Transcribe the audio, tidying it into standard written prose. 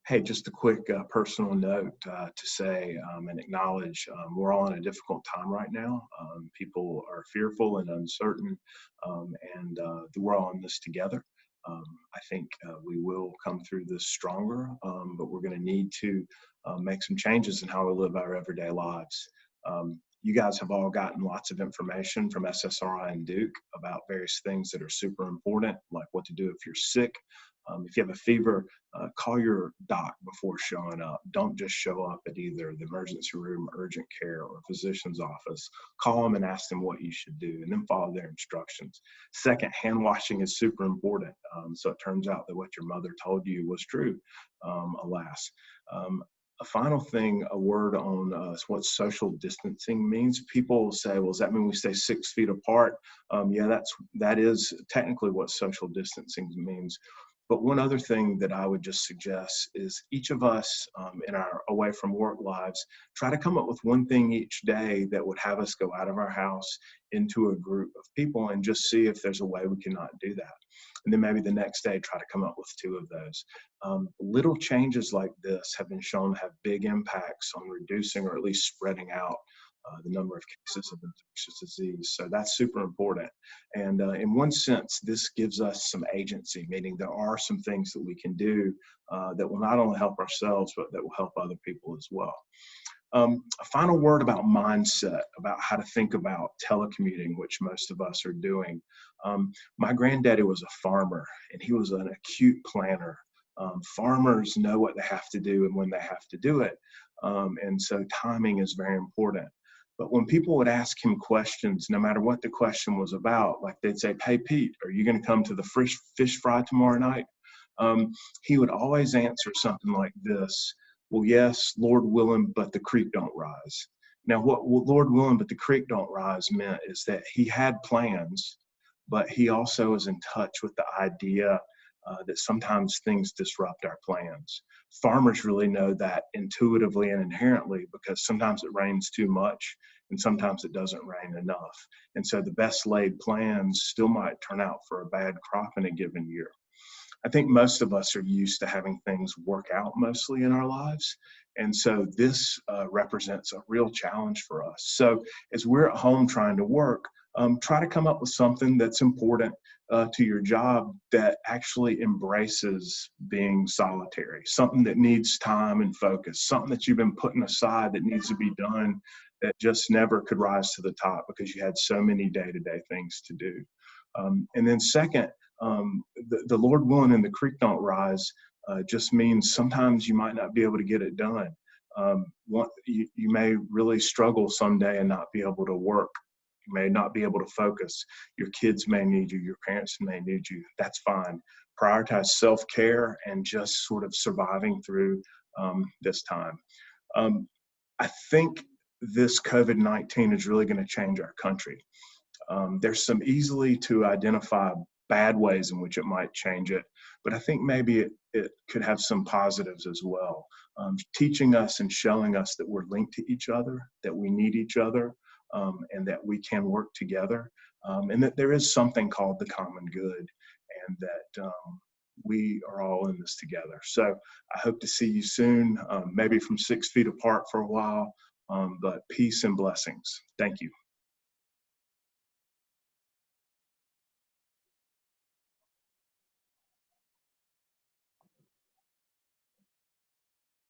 Hey, just a quick personal note to say and acknowledge we're all in a difficult time right now. People are fearful and uncertain, and we're all in this together. Um, I think we will come through this stronger, but we're going to need to make some changes in how we live our everyday lives. You guys have all gotten lots of information from SSRI and Duke about various things that are super important, like what to do if you're sick. If you have a fever, call your doc before showing up. Don't just show up at either the emergency room, urgent care, or physician's office. Call them and ask them what you should do, and then follow their instructions. Second, hand washing is super important. So it turns out that what your mother told you was true, alas. A final thing, a word on what social distancing means. People say, well, does that mean we stay 6 feet apart? Yeah, that is technically what social distancing means. But one other thing that I would just suggest is each of us in our away from work lives, try to come up with one thing each day that would have us go out of our house into a group of people and just see if there's a way we cannot do that. And then maybe the next day, try to come up with 2 of those. Little changes like this have been shown to have big impacts on reducing or at least spreading out the number of cases of infectious disease. So that's super important. And in one sense, this gives us some agency, meaning there are some things that we can do that will not only help ourselves, but that will help other people as well. A final word about mindset, about how to think about telecommuting, which most of us are doing. My granddaddy was a farmer, and he was an acute planner. Farmers know what they have to do and when they have to do it. And so timing is very important. But when people would ask him questions, no matter what the question was about, like they'd say, "Hey, Pete, are you going to come to the fish fry tomorrow night?" He would always answer something like this: "Well, yes, Lord willing, but the creek don't rise." Now, what Lord willing, but the creek don't rise meant is that he had plans, but he also is in touch with the idea that sometimes things disrupt our plans. Farmers really know that intuitively and inherently because sometimes it rains too much and sometimes it doesn't rain enough. And so the best laid plans still might turn out for a bad crop in a given year. I think most of us are used to having things work out mostly in our lives. And so this represents a real challenge for us. So as we're at home trying to work, try to come up with something that's important to your job that actually embraces being solitary, something that needs time and focus, something that you've been putting aside that needs to be done that just never could rise to the top because you had so many day-to-day things to do. And then second, the Lord willing and the creek don't rise just means sometimes you might not be able to get it done. You may really struggle someday and not be able to work. You may not be able to focus. Your kids may need you. Your parents may need you. That's fine. Prioritize self-care and just sort of surviving through this time. I think this COVID-19 is really going to change our country. There's some easily to identify bad ways in which it might change it, but I think maybe it could have some positives as well. Teaching us and showing us that we're linked to each other, that we need each other, and that we can work together, and that there is something called the common good, and that we are all in this together. So I hope to see you soon, maybe from 6 feet apart for a while, but peace and blessings. Thank you.